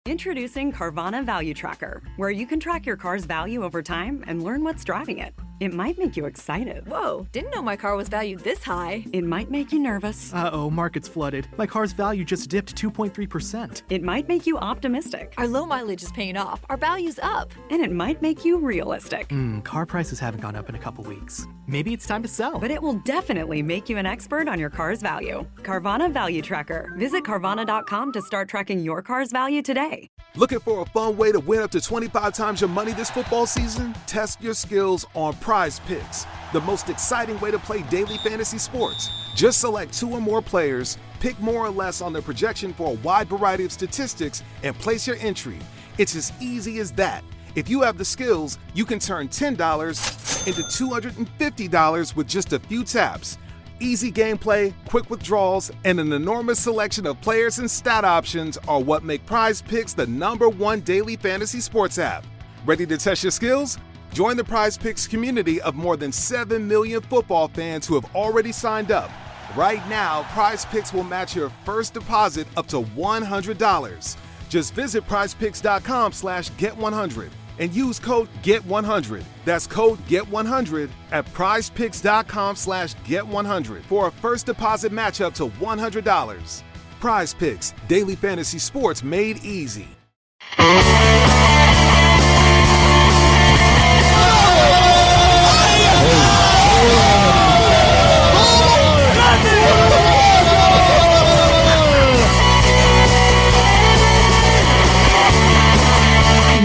Introducing Carvana Value Tracker, where you can track your car's value over time and learn what's driving it. It might make you excited. Whoa, didn't know my car was valued this high. It might make you nervous. Uh-oh, market's flooded. My car's value just dipped 2.3%. It might make you optimistic. Our low mileage is paying off. Our value's up. And it might make you realistic. Car prices haven't gone up in a couple weeks. Maybe it's time to sell. But it will definitely make you an expert on your car's value. Carvana Value Tracker. Visit Carvana.com to start tracking your car's value today. Looking for a fun way to win up to 25 times your money this football season? Test your skills on Prize Picks, the most exciting way to play daily fantasy sports. Just select 2 or more players, pick more or less on their projection for a wide variety of statistics, and place your entry. It's as easy as that. If you have the skills, you can turn $10 into $250 with just a few taps. Easy gameplay, quick withdrawals, and an enormous selection of players and stat options are what make Prize Picks the #1 daily fantasy sports app. Ready to test your skills? Join the Prize Picks community of more than 7 million football fans who have already signed up. Right now, Prize Picks will match your first deposit up to $100. Just visit prizepicks.com/get100 and use code GET100. That's code GET100 at prizepicks.com/get100 for a first deposit match up to $100. Prize Picks, daily fantasy sports made easy.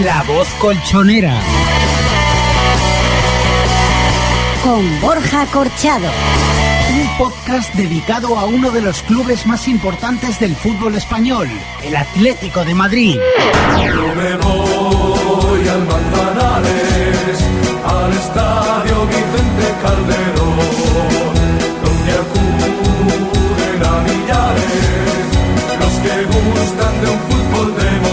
La Voz Colchonera con Borja Corchado. Un podcast dedicado a uno de los clubes más importantes del fútbol español, el Atlético de Madrid. Yo me voy al Manzanares, al estadio Vicente Calderón, donde acuden a millares los que gustan de un fútbol de emoción.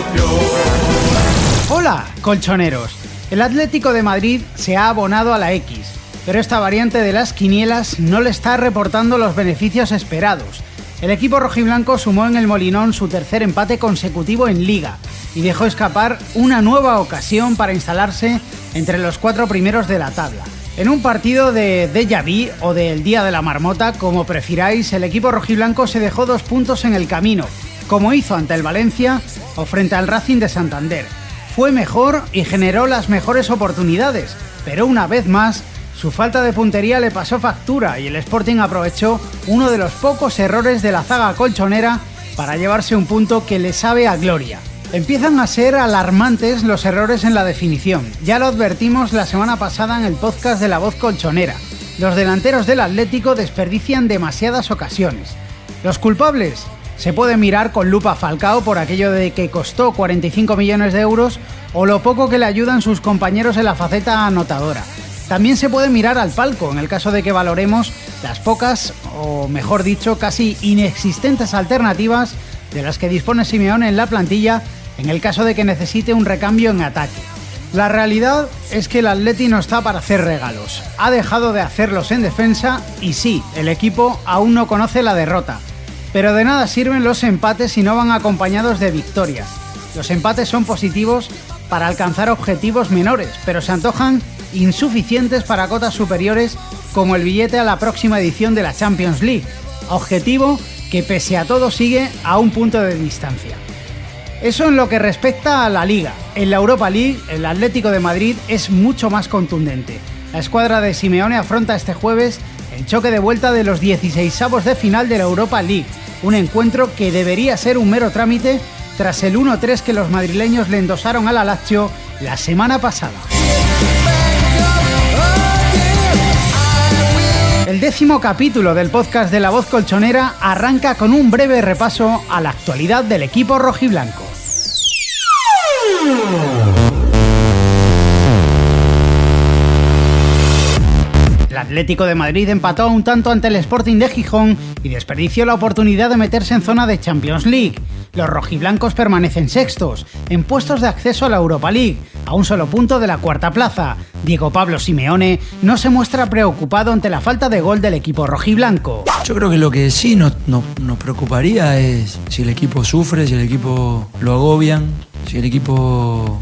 Hola, colchoneros. El Atlético de Madrid se ha abonado a la X, pero esta variante de las quinielas no le está reportando los beneficios esperados. El equipo rojiblanco sumó en el Molinón su tercer empate consecutivo en Liga y dejó escapar una nueva ocasión para instalarse entre los 4 primeros de la tabla. En un partido de déjà vu o del Día de la Marmota, como prefiráis, el equipo rojiblanco se dejó 2 puntos en el camino, como hizo ante el Valencia o frente al Racing de Santander. Fue mejor y generó las mejores oportunidades, pero una vez más, su falta de puntería le pasó factura y el Sporting aprovechó uno de los pocos errores de la zaga colchonera para llevarse un punto que le sabe a gloria. Empiezan a ser alarmantes los errores en la definición. Ya lo advertimos la semana pasada en el podcast de La Voz Colchonera. Los delanteros del Atlético desperdician demasiadas ocasiones. Los culpables: se puede mirar con lupa a Falcao por aquello de que costó 45 millones de euros o lo poco que le ayudan sus compañeros en la faceta anotadora. También se puede mirar al palco en el caso de que valoremos las pocas, o mejor dicho, casi inexistentes alternativas de las que dispone Simeone en la plantilla en el caso de que necesite un recambio en ataque. La realidad es que el Atleti no está para hacer regalos. Ha dejado de hacerlos en defensa y sí, el equipo aún no conoce la derrota. Pero de nada sirven los empates si no van acompañados de victorias. Los empates son positivos para alcanzar objetivos menores, pero se antojan insuficientes para cotas superiores como el billete a la próxima edición de la Champions League, objetivo que pese a todo sigue a un punto de distancia. Eso en lo que respecta a la Liga. En la Europa League, el Atlético de Madrid es mucho más contundente. La escuadra de Simeone afronta este jueves el choque de vuelta de los 16avos de final de la Europa League, un encuentro que debería ser un mero trámite tras el 1-3 que los madrileños le endosaron a la Lazio la semana pasada. El 10º capítulo del podcast de La Voz Colchonera arranca con un breve repaso a la actualidad del equipo rojiblanco. El Atlético de Madrid empató a un tanto ante el Sporting de Gijón y desperdició la oportunidad de meterse en zona de Champions League. Los rojiblancos permanecen sextos, en puestos de acceso a la Europa League, a un solo punto de la cuarta plaza. Diego Pablo Simeone no se muestra preocupado ante la falta de gol del equipo rojiblanco. Yo creo que lo que sí nos preocuparía es si el equipo sufre, si el equipo lo agobian. Si el equipo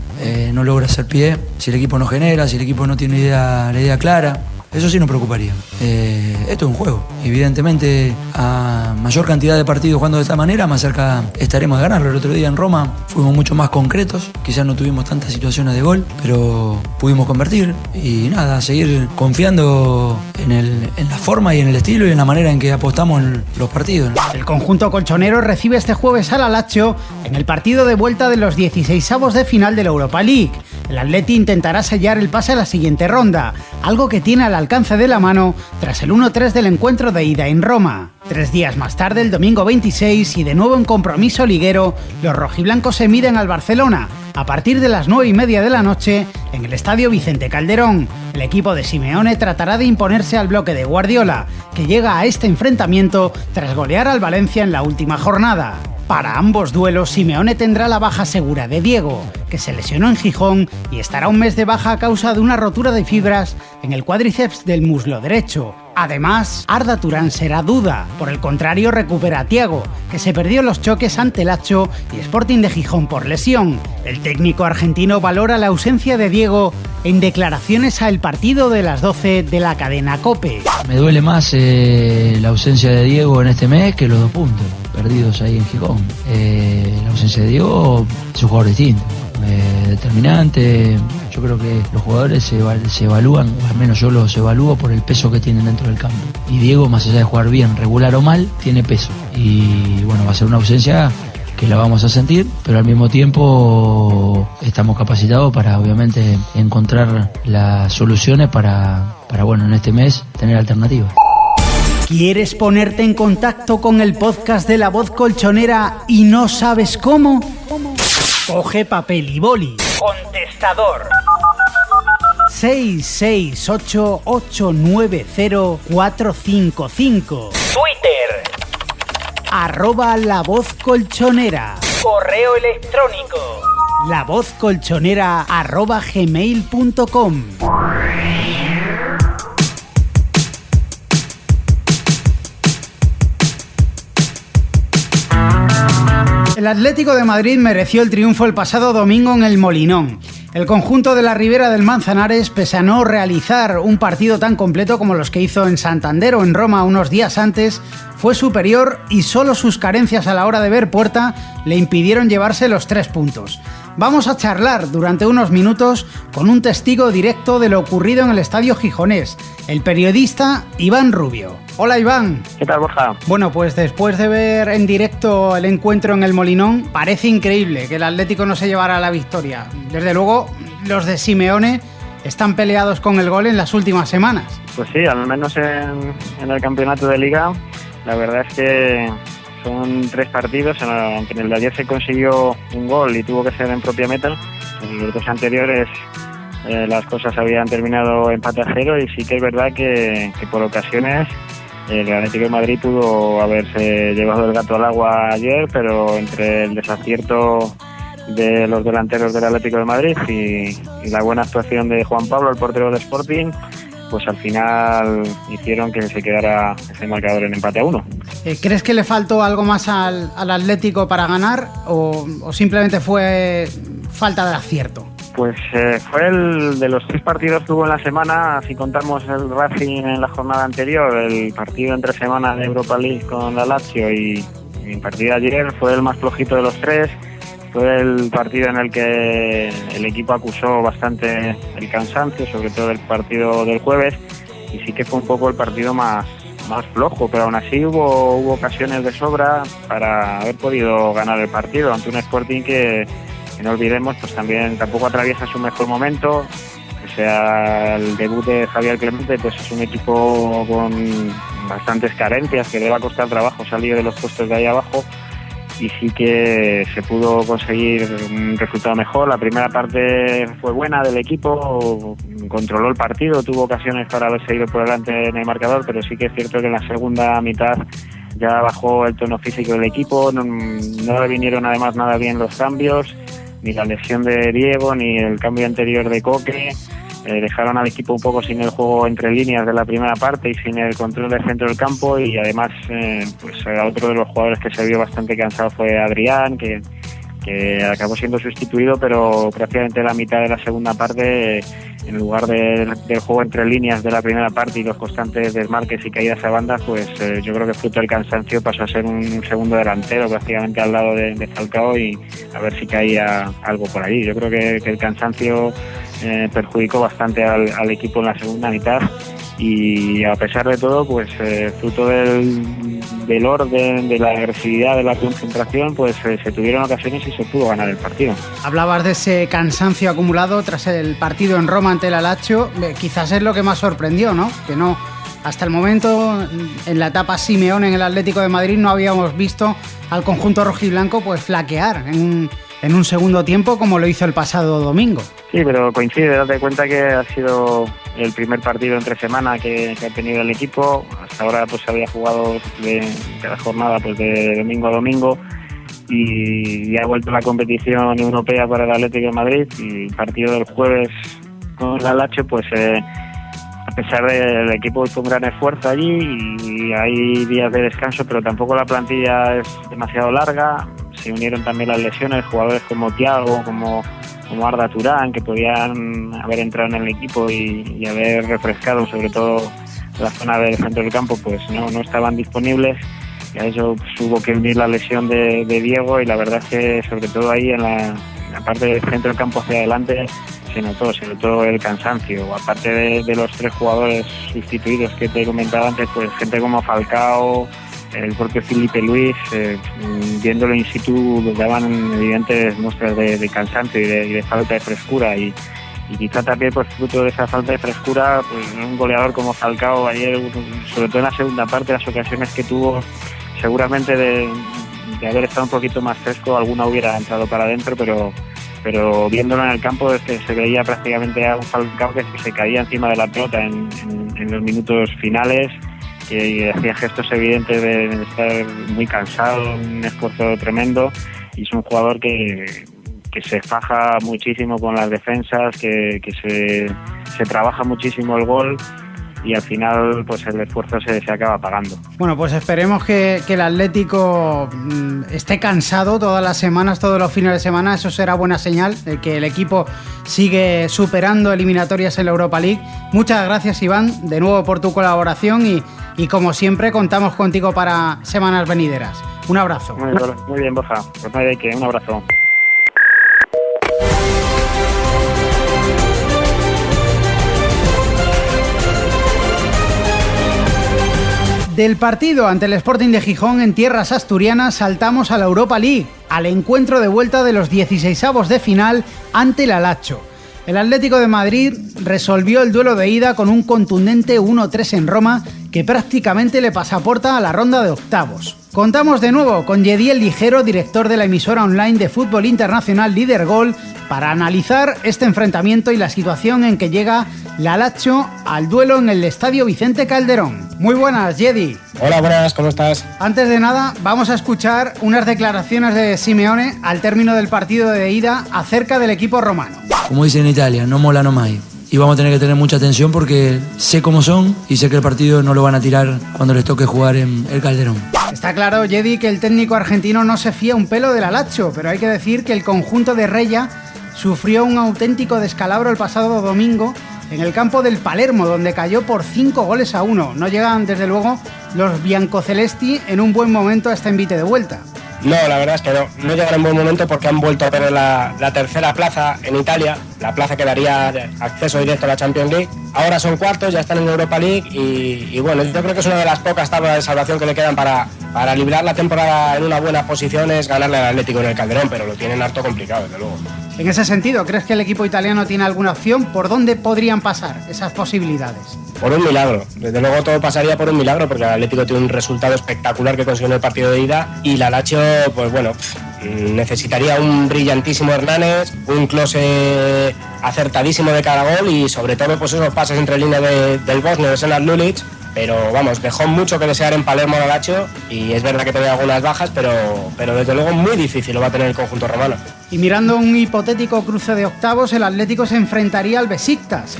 no logra hacer pie, si el equipo no genera, si el equipo no tiene la idea clara, eso sí nos preocuparía. Esto es un juego. Evidentemente, a mayor cantidad de partidos jugando de esta manera, más cerca estaremos de ganarlo. El otro día en Roma fuimos mucho más concretos. Quizás no tuvimos tantas situaciones de gol, pero pudimos convertir. Y nada, seguir confiando en la forma y en el estilo y en la manera en que apostamos en los partidos. El conjunto colchonero recibe este jueves al Lazio en el partido de vuelta de los 16avos de final de la Europa League. El Atleti intentará sellar el pase a la siguiente ronda, algo que tiene al alcance de la mano tras el 1-3 del encuentro de ida en Roma. 3 días más tarde, el domingo 26, y de nuevo en compromiso liguero, los rojiblancos se miden al Barcelona a partir de las 9:30 de la noche en el Estadio Vicente Calderón. El equipo de Simeone tratará de imponerse al bloque de Guardiola, que llega a este enfrentamiento tras golear al Valencia en la última jornada. Para ambos duelos, Simeone tendrá la baja segura de Diego, que se lesionó en Gijón y estará un mes de baja a causa de una rotura de fibras en el cuádriceps del muslo derecho. Además, Arda Turán será duda. Por el contrario, recupera a Thiago, que se perdió los choques ante Lazio y Sporting de Gijón por lesión. El técnico argentino valora la ausencia de Diego en declaraciones a El Partido de las 12 de la cadena COPE. Me duele más la ausencia de Diego en este mes que los 2 puntos perdidos ahí en Gijón. La ausencia de Diego es un jugador distinto, determinante. Yo creo que los jugadores se evalúan, o al menos yo los evalúo por el peso que tienen dentro del campo. Y Diego, más allá de jugar bien, regular o mal, tiene peso. Y bueno, va a ser una ausencia que la vamos a sentir, pero al mismo tiempo estamos capacitados para obviamente encontrar las soluciones para bueno, en este mes tener alternativas. ¿Quieres ponerte en contacto con el podcast de La Voz Colchonera y no sabes cómo? Coge papel y boli. Contestador 668-890-455. Twitter @La Voz Colchonera. Correo electrónico lavozcolchonera@gmail.com. El Atlético de Madrid mereció el triunfo el pasado domingo en el Molinón. El conjunto de la Ribera del Manzanares, pese a no realizar un partido tan completo como los que hizo en Santander o en Roma unos días antes, fue superior y solo sus carencias a la hora de ver puerta le impidieron llevarse los 3 puntos. Vamos a charlar durante unos minutos con un testigo directo de lo ocurrido en el estadio gijonés, el periodista Iván Rubio. Hola Iván. ¿Qué tal, Borja? Bueno, pues después de ver en directo el encuentro en el Molinón, parece increíble que el Atlético no se llevara la victoria. Desde luego, los de Simeone están peleados con el gol en las últimas semanas. Pues sí, al menos en el campeonato de Liga, la verdad es que son 3 partidos, aunque en el de ayer se consiguió un gol y tuvo que ser en propia meta. En los 2 anteriores las cosas habían terminado empate a 0 y sí que es verdad que por ocasiones el Atlético de Madrid pudo haberse llevado el gato al agua ayer, pero entre el desacierto de los delanteros del Atlético de Madrid y la buena actuación de Juan Pablo, el portero del Sporting, pues al final hicieron que se quedara ese marcador en empate a 1. ¿Crees que le faltó algo más al Atlético para ganar o simplemente fue falta de acierto? Pues fue el de los 3 partidos que hubo en la semana, si contamos el Racing en la jornada anterior, el partido entre semana de Europa League con la Lazio y el partido de ayer fue el más flojito de los 3. Fue el partido en el que el equipo acusó bastante el cansancio, sobre todo el partido del jueves, y sí que fue un poco el partido más flojo, pero aún así hubo ocasiones de sobra para haber podido ganar el partido ante un Sporting que no olvidemos, pues también tampoco atraviesa su mejor momento. O sea, el debut de Javier Clemente, pues es un equipo con bastantes carencias, que le va a costar trabajo salir de los puestos de ahí abajo, y sí que se pudo conseguir un resultado mejor. La primera parte fue buena del equipo, controló el partido, tuvo ocasiones para haberse ido por delante en el marcador, pero sí que es cierto que en la segunda mitad ya bajó el tono físico del equipo, no le vinieron además nada bien los cambios, ni la lesión de Diego, ni el cambio anterior de Coque. Dejaron al equipo un poco sin el juego entre líneas de la primera parte y sin el control del centro del campo, y además pues otro de los jugadores que se vio bastante cansado fue Adrián, que que acabó siendo sustituido, pero prácticamente la mitad de la segunda parte, en lugar del juego entre líneas de la primera parte y los constantes desmarques y caídas a bandas, pues yo creo que fruto del cansancio pasó a ser un segundo delantero prácticamente al lado de Falcao, y a ver si caía algo por ahí. Yo creo que el cansancio perjudicó bastante al equipo en la segunda mitad, y a pesar de todo, pues fruto del orden, de la agresividad, de la concentración, pues se tuvieron ocasiones y se pudo ganar el partido. Hablabas de ese cansancio acumulado tras el partido en Roma ante el Lazio. Quizás es lo que más sorprendió, ¿no? Que no, hasta el momento, en la etapa Simeone en el Atlético de Madrid, no habíamos visto al conjunto rojiblanco pues flaquear en un segundo tiempo como lo hizo el pasado domingo. Sí, pero coincide, date cuenta que ha sido el primer partido entre semana que ha tenido el equipo. Hasta ahora pues había jugado de cada jornada pues de domingo a domingo, y ha vuelto la competición europea para el Atlético de Madrid, y el partido del jueves con el Lazio, pues a pesar del equipo hizo un gran esfuerzo allí, y hay días de descanso, pero tampoco la plantilla es demasiado larga. Se unieron también las lesiones, jugadores como Thiago, como Arda Turán, que podían haber entrado en el equipo y haber refrescado sobre todo la zona del centro del campo, pues no estaban disponibles, y a eso pues, hubo que unir la lesión de Diego, y la verdad es que sobre todo ahí en la parte del centro del campo hacia adelante se notó el cansancio. Aparte de los 3 jugadores sustituidos que te comentaba antes, pues gente como Falcao, el propio Filipe Luis, viéndolo in situ, daban evidentes muestras de cansancio y de falta de frescura, y quizá también pues fruto de esa falta de frescura, pues un goleador como Falcao ayer, sobre todo en la segunda parte, las ocasiones que tuvo, seguramente de haber estado un poquito más fresco, alguna hubiera entrado para adentro, pero viéndolo en el campo es que se veía prácticamente a un Falcao que se caía encima de la pelota en los minutos finales, que hacía gestos evidentes de estar muy cansado, un esfuerzo tremendo, y es un jugador que se faja muchísimo con las defensas, que se trabaja muchísimo el gol, y al final pues el esfuerzo se acaba pagando. Bueno, pues esperemos que el Atlético esté cansado todas las semanas, todos los fines de semana. Eso será buena señal de que el equipo sigue superando eliminatorias en la Europa League. Muchas gracias, Iván, de nuevo por tu colaboración, y como siempre contamos contigo para semanas venideras. Un abrazo. Muy bien, Borja. Pues no hay de qué. Un abrazo. Del partido ante el Sporting de Gijón en tierras asturianas saltamos a la Europa League, al encuentro de vuelta de los 16avos de final ante el Lazio. El Atlético de Madrid resolvió el duelo de ida con un contundente 1-3 en Roma, que prácticamente le pasaporta a la ronda de octavos. Contamos de nuevo con Yediel Ligero, director de la emisora online de fútbol internacional Líder Gol, para analizar este enfrentamiento y la situación en que llega la Lazio al duelo en el Estadio Vicente Calderón. Muy buenas, Yedi. Hola, buenas, ¿cómo estás? Antes de nada, vamos a escuchar unas declaraciones de Simeone al término del partido de ida acerca del equipo romano. Como dicen en Italia, no mola no mai. Y vamos a tener que tener mucha atención porque sé cómo son y sé que el partido no lo van a tirar cuando les toque jugar en el Calderón. Está claro, Yedi, que el técnico argentino no se fía un pelo de la Lazio, pero hay que decir que el conjunto de Reja sufrió un auténtico descalabro el pasado domingo en el campo del Palermo, donde cayó por 5-1. No llegan, desde luego, los biancocelesti en un buen momento a este envite de vuelta. No, la verdad es que no llegan en buen momento porque han vuelto a perder la tercera plaza en Italia, la plaza que daría acceso directo a la Champions League. Ahora son cuartos, ya están en Europa League y bueno, yo creo que es una de las pocas tablas de salvación que le quedan para librar la temporada en una buena posición, es ganarle al Atlético en el Calderón, pero lo tienen harto complicado, desde luego. En ese sentido, ¿crees que el equipo italiano tiene alguna opción? ¿Por dónde podrían pasar esas posibilidades? Por un milagro, desde luego todo pasaría por un milagro, porque el Atlético tiene un resultado espectacular que consiguió en el partido de ida y la Lazio, pues bueno, necesitaría un brillantísimo Hernández, un Klose acertadísimo de cada gol y sobre todo pues esos pases entre líneas del bosnio de Senad Lulic. Pero vamos, dejó mucho que desear en Palermo la Lazio y es verdad que tenía algunas bajas, pero desde luego muy difícil lo va a tener el conjunto romano. Y mirando un hipotético cruce de octavos, el Atlético se enfrentaría al Besiktas,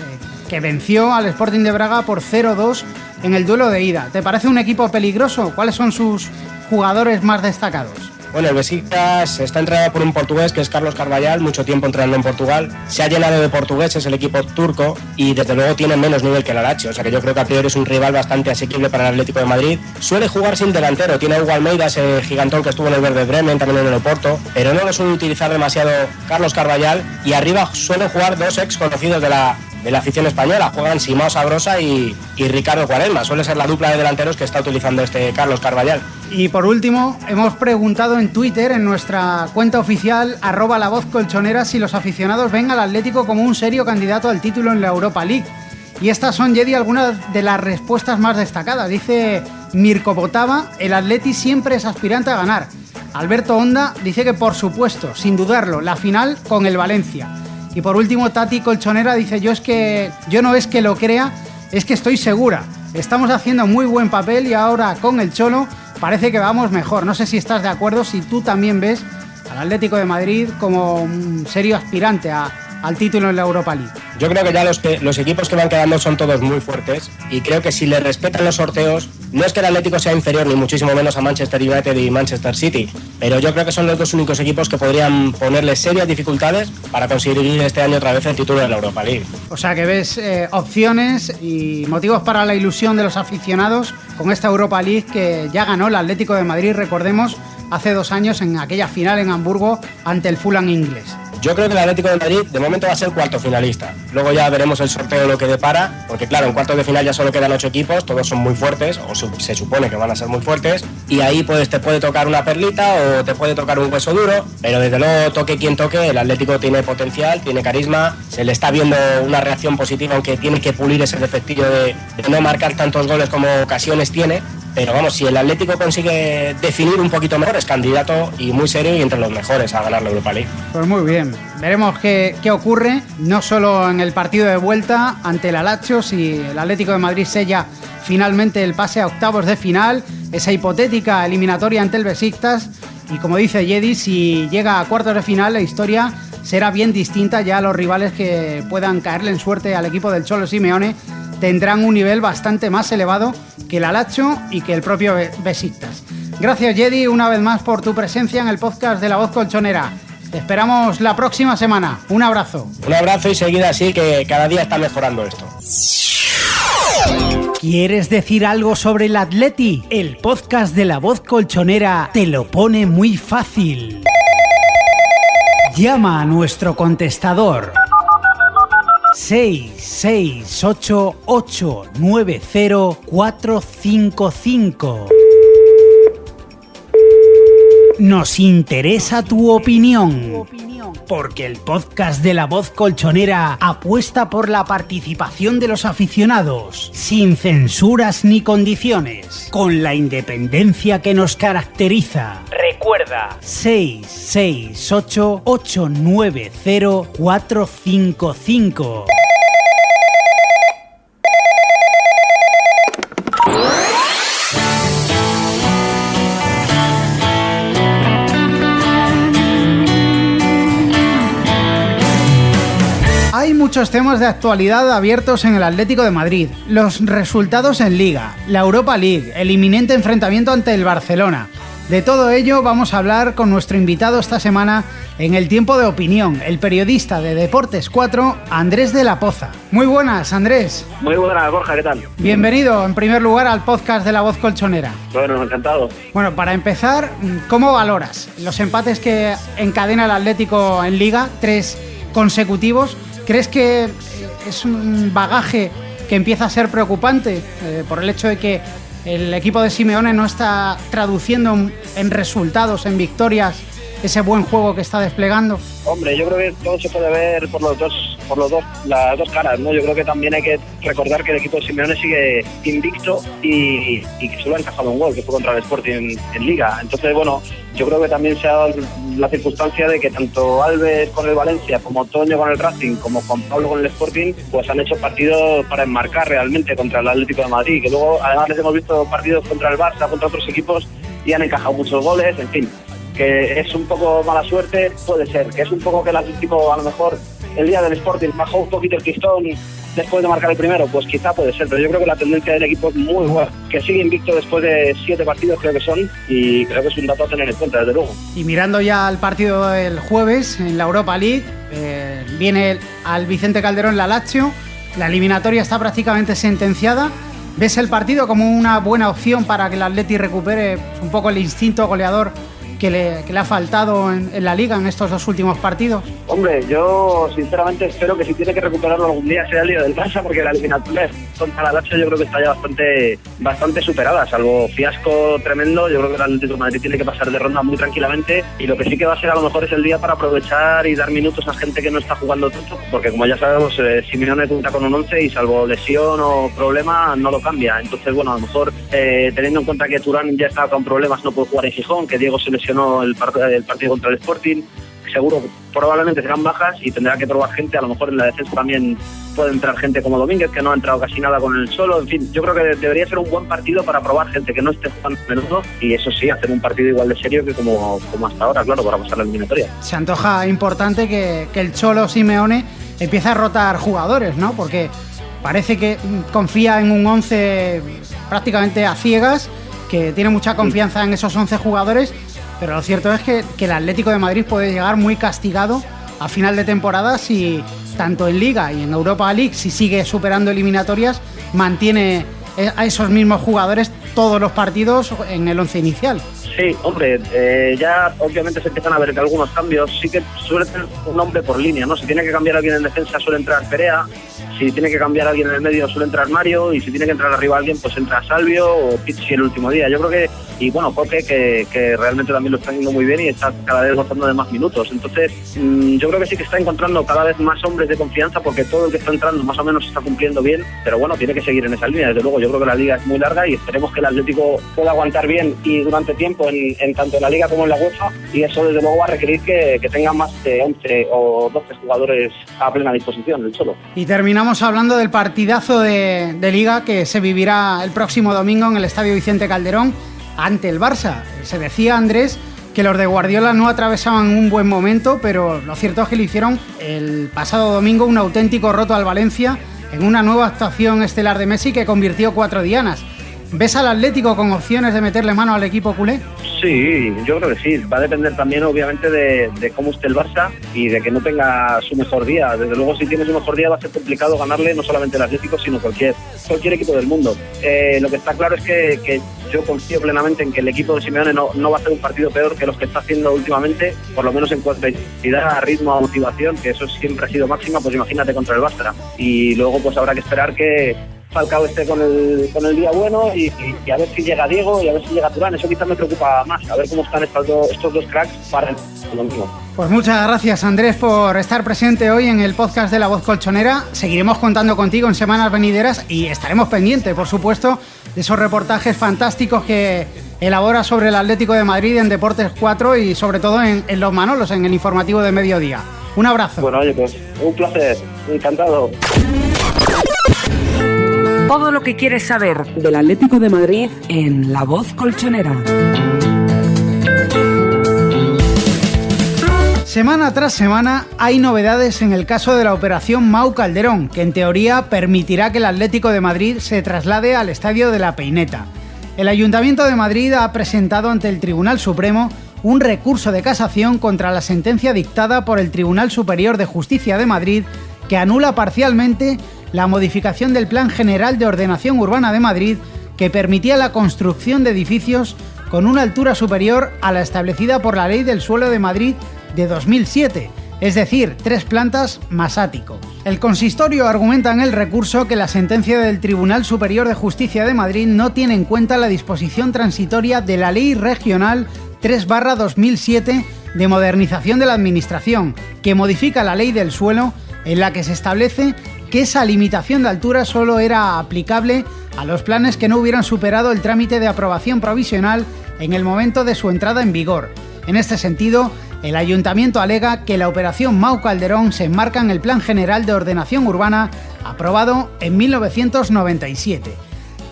que venció al Sporting de Braga por 0-2 en el duelo de ida. ¿Te parece un equipo peligroso? ¿Cuáles son sus jugadores más destacados? Bueno, el Besiktas está entrenado por un portugués que es Carlos Carvajal, mucho tiempo entrenando en Portugal. Se ha llenado de portugueses el equipo turco y desde luego tiene menos nivel que el Lazio, o sea que yo creo que a priori es un rival bastante asequible para el Atlético de Madrid. Suele jugar sin delantero, tiene a Hugo Almeida, ese gigantón que estuvo en el Werder Bremen, también en el Oporto, pero no lo suele utilizar demasiado Carlos Carvajal, y arriba suelen jugar dos ex conocidos de la afición española, juegan Simao Sabrosa y Ricardo Quaresma, suele ser la dupla de delanteros que está utilizando este Carlos Carvajal. Y por último, hemos preguntado en Twitter, en nuestra cuenta oficial @lavozcolchonera, si los aficionados ven al Atlético como un serio candidato al título en la Europa League. Y estas son, Jedi, algunas de las respuestas más destacadas. Dice Mirko Potava: el Atleti siempre es aspirante a ganar. Alberto Honda dice que por supuesto, sin dudarlo, la final con el Valencia. Y por último, Tati Colchonera dice: yo no es que lo crea, es que estoy segura. Estamos haciendo muy buen papel y ahora con el Cholo parece que vamos mejor. No sé si estás de acuerdo, si tú también ves al Atlético de Madrid como un serio aspirante al título en la Europa League. Yo creo que ya los equipos que van quedando son todos muy fuertes y creo que si le respetan los sorteos, no es que el Atlético sea inferior ni muchísimo menos a Manchester United y Manchester City, pero yo creo que son los dos únicos equipos que podrían ponerle serias dificultades para conseguir este año otra vez el título de la Europa League. O sea que ves opciones y motivos para la ilusión de los aficionados con esta Europa League que ya ganó el Atlético de Madrid, recordemos, hace 2 años en aquella final en Hamburgo ante el Fulham inglés. Yo creo que el Atlético de Madrid de momento va a ser cuarto finalista. Luego ya veremos el sorteo lo que depara, porque claro, en cuartos de final ya solo quedan 8 equipos, todos son muy fuertes, o se supone que van a ser muy fuertes, y ahí pues te puede tocar una perlita o te puede tocar un hueso duro, pero desde luego toque quien toque, el Atlético tiene potencial, tiene carisma, se le está viendo una reacción positiva, aunque tiene que pulir ese defectillo de no marcar tantos goles como ocasiones tiene. Pero vamos, si el Atlético consigue definir un poquito mejor, es candidato y muy serio y entre los mejores a ganar la Europa League. Pues muy bien, veremos qué ocurre, no solo en el partido de vuelta ante el Lazio, si el Atlético de Madrid sella finalmente el pase a octavos de final, esa hipotética eliminatoria ante el Besiktas, y como dice Jedi, si llega a cuartos de final la historia será bien distinta, ya los rivales que puedan caerle en suerte al equipo del Cholo Simeone tendrán un nivel bastante más elevado que el Lazio y que el propio Besiktas. Gracias, Jedi, una vez más por tu presencia en el podcast de La Voz Colchonera. Te esperamos la próxima semana. Un abrazo. Un abrazo y seguida así, que cada día está mejorando esto. ¿Quieres decir algo sobre el Atleti? El podcast de La Voz Colchonera te lo pone muy fácil. Llama a nuestro contestador 668-890-455. Nos interesa tu opinión, porque el podcast de La Voz Colchonera apuesta por la participación de los aficionados, sin censuras ni condiciones, con la independencia que nos caracteriza. Recuerda, 668-890-455. Hay muchos temas de actualidad abiertos en el Atlético de Madrid. Los resultados en Liga, la Europa League, el inminente enfrentamiento ante el Barcelona. De todo ello vamos a hablar con nuestro invitado esta semana en el Tiempo de Opinión, el periodista de Deportes 4, Andrés de la Poza. Muy buenas, Andrés. Muy buenas, Borja, ¿qué tal? Bienvenido, en primer lugar, al podcast de La Voz Colchonera. Bueno, encantado. Bueno, para empezar, ¿cómo valoras los empates que encadena el Atlético en Liga, 3 consecutivos? ¿Crees que es un bagaje que empieza a ser preocupante por el hecho de que el equipo de Simeone no está traduciendo en resultados, en victorias, ese buen juego que está desplegando? Hombre, yo creo que todo se puede ver por las dos caras, ¿no? Yo creo que también hay que recordar que el equipo de Simeone sigue invicto y que solo ha encajado un gol, que fue contra el Sporting en Liga. Entonces, bueno, yo creo que también se ha dado la circunstancia de que tanto Alves con el Valencia, como Toño con el Racing, como Juan Pablo con el Sporting, pues han hecho partidos para enmarcar realmente contra el Atlético de Madrid, que luego además les hemos visto partidos contra el Barça, contra otros equipos, y han encajado muchos goles, en fin. Que es un poco mala suerte, puede ser, que es un poco que el Atlético a lo mejor el día del Sporting bajó un poquito el pistón después de marcar el primero, pues quizá puede ser, pero yo creo que la tendencia del equipo es muy buena, que sigue invicto después de 7 partidos, creo que son, y creo que es un dato a tener en cuenta, desde luego. Y mirando ya al partido del jueves en la Europa League, viene al Vicente Calderón la Lazio, la eliminatoria está prácticamente sentenciada. ¿Ves el partido como una buena opción para que el Atleti recupere un poco el instinto goleador que le ha faltado en la Liga en estos 2 últimos partidos? Hombre, yo sinceramente espero que si tiene que recuperarlo algún día sea el lío del Barça, porque la eliminatoria contra la Lazio yo creo que está ya bastante superada, salvo fiasco tremendo. Yo creo que el Atlético de Madrid tiene que pasar de ronda muy tranquilamente, y lo que sí que va a ser a lo mejor es el día para aprovechar y dar minutos a gente que no está jugando tanto, porque como ya sabemos, Simeone cuenta con un 11 y salvo lesión o problema no lo cambia. Entonces, bueno, a lo mejor teniendo en cuenta que Turán ya está con problemas, no puede jugar en Gijón, que Diego se lesionó el partido contra el Sporting, seguro probablemente serán bajas y tendrá que probar gente. A lo mejor en la defensa también puede entrar gente como Domínguez, que no ha entrado casi nada con el Solo. En fin, yo creo que debería ser un buen partido para probar gente que no esté jugando menudo, y eso sí, hacer un partido igual de serio que como hasta ahora, claro, para pasar la eliminatoria. Se antoja importante que el Cholo Simeone empiece a rotar jugadores, ¿no? Porque parece que confía en un 11 prácticamente a ciegas, que tiene mucha confianza en esos 11 jugadores, pero lo cierto es que el Atlético de Madrid puede llegar muy castigado a final de temporada si tanto en Liga y en Europa League, si sigue superando eliminatorias, mantiene a esos mismos jugadores todos los partidos en el 11 inicial. Sí, hombre, ya obviamente se empiezan a ver algunos cambios. Sí que suele tener un hombre por línea, ¿no? Si tiene que cambiar a alguien en defensa suele entrar Perea, si tiene que cambiar a alguien en el medio suele entrar Mario, y si tiene que entrar arriba alguien pues entra Salvio o Pizzi el último día. Yo creo que, y bueno, Coque, que realmente también lo está haciendo muy bien y está cada vez gozando de más minutos. Entonces, yo creo que sí que está encontrando cada vez más hombres de confianza, porque todo el que está entrando más o menos está cumpliendo bien, pero bueno, tiene que seguir en esa línea. Desde luego, yo creo que la Liga es muy larga y esperemos que el Atlético pueda aguantar bien y durante tiempo en tanto en la Liga como en la UEFA, y eso desde luego va a requerir que tenga más de 11 o 12 jugadores a plena disposición, el Cholo. Y terminamos hablando del partidazo de Liga que se vivirá el próximo domingo en el Estadio Vicente Calderón ante el Barça. Se decía, Andrés, que los de Guardiola no atravesaban un buen momento, pero lo cierto es que le hicieron el pasado domingo un auténtico roto al Valencia en una nueva actuación estelar de Messi que convirtió 4 dianas. ¿Ves al Atlético con opciones de meterle mano al equipo culé? Sí, yo creo que sí. Va a depender también, obviamente, de cómo esté el Barça y de que no tenga su mejor día. Desde luego, si tiene su mejor día va a ser complicado ganarle no solamente el Atlético, sino cualquier equipo del mundo. Lo que está claro es que yo confío plenamente en que el equipo de Simeone no va a hacer un partido peor que los que está haciendo últimamente, por lo menos en cuanto a intensidad, a ritmo, a motivación, que eso siempre ha sido máxima. Pues imagínate contra el Barça. Y luego pues habrá que esperar que Falcao esté con el día bueno y a ver si llega Diego y a ver si llega Turán. Eso quizás me preocupa más, a ver cómo están estos dos cracks para el domingo. Pues muchas gracias, Andrés, por estar presente hoy en el podcast de La Voz Colchonera. Seguiremos contando contigo en semanas venideras y estaremos pendientes, por supuesto, de esos reportajes fantásticos que elabora sobre el Atlético de Madrid en Deportes 4 y sobre todo en Los Manolos, en el informativo de mediodía. Un abrazo. Bueno, oye, pues un placer, encantado. Todo lo que quieres saber del Atlético de Madrid en La Voz Colchonera. Semana tras semana hay novedades en el caso de la operación Mau Calderón, que en teoría permitirá que el Atlético de Madrid se traslade al Estadio de la Peineta. El Ayuntamiento de Madrid ha presentado ante el Tribunal Supremo un recurso de casación contra la sentencia dictada por el Tribunal Superior de Justicia de Madrid, que anula parcialmente la modificación del Plan General de Ordenación Urbana de Madrid, que permitía la construcción de edificios con una altura superior a la establecida por la Ley del Suelo de Madrid de 2007, es decir, 3 plantas más ático. El consistorio argumenta en el recurso que la sentencia del Tribunal Superior de Justicia de Madrid no tiene en cuenta la disposición transitoria de la Ley Regional 3/2007 de modernización de la Administración, que modifica la Ley del Suelo, en la que se establece que esa limitación de altura solo era aplicable a los planes que no hubieran superado el trámite de aprobación provisional en el momento de su entrada en vigor. En este sentido, el Ayuntamiento alega que la operación Mau Calderón se enmarca en el Plan General de Ordenación Urbana aprobado en 1997.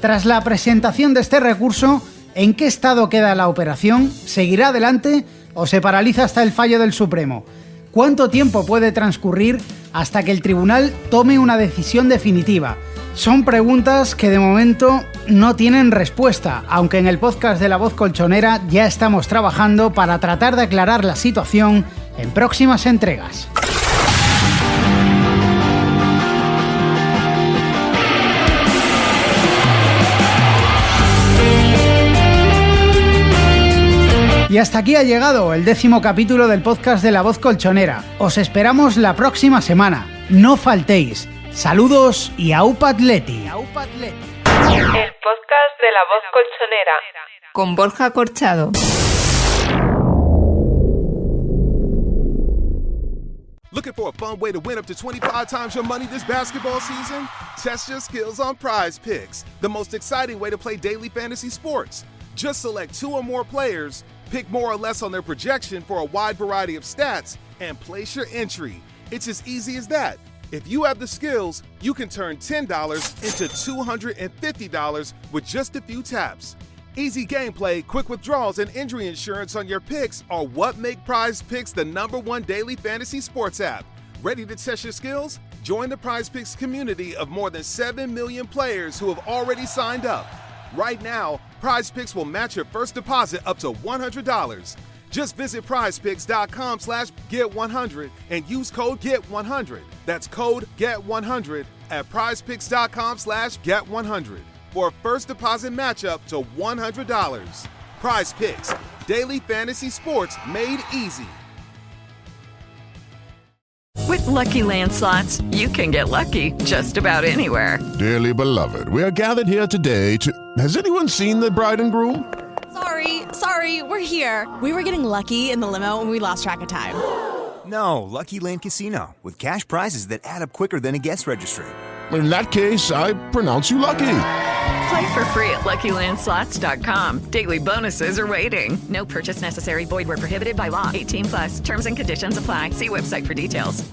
Tras la presentación de este recurso, ¿en qué estado queda la operación? ¿Seguirá adelante o se paraliza hasta el fallo del Supremo? ¿Cuánto tiempo puede transcurrir hasta que el tribunal tome una decisión definitiva. Son preguntas que de momento no tienen respuesta, aunque en el podcast de La Voz Colchonera ya estamos trabajando para tratar de aclarar la situación en próximas entregas. Y hasta aquí ha llegado el 10º capítulo del podcast de La Voz Colchonera. Os esperamos la próxima semana. No faltéis. Saludos y Aupa Atleti. El podcast de La Voz Colchonera. Con Borja Corchado. Looking for a fun way to win up to 25 times your money this basketball season? Test your skills on Prize Picks, the most exciting way to play daily fantasy sports. Just select 2 or more players, pick more or less on their projection for a wide variety of stats, and place your entry. It's as easy as that. If you have the skills, you can turn $10 into $250 with just a few taps. Easy gameplay, quick withdrawals, and injury insurance on your picks are what make Prize Picks the #1 daily fantasy sports app. Ready to test your skills? Join the Prize Picks community of more than 7 million players who have already signed up. Right now, Prize Picks will match your first deposit up to $100. Just visit prizepicks.com/get100 and use code GET100. That's code GET100 at prizepicks.com/get100 for a first deposit match up to $100. Prize Picks, daily fantasy sports made easy. With Lucky Land Slots, you can get lucky just about anywhere. Dearly beloved, we are gathered here today to... Has anyone seen the bride and groom? Sorry, we're here. We were getting lucky in the limo and we lost track of time. No, Lucky Land Casino, with cash prizes that add up quicker than a guest registry. In that case, I pronounce you lucky. Play for free at LuckyLandSlots.com. Daily bonuses are waiting. No purchase necessary. Void where prohibited by law. 18+. Terms and conditions apply. See website for details.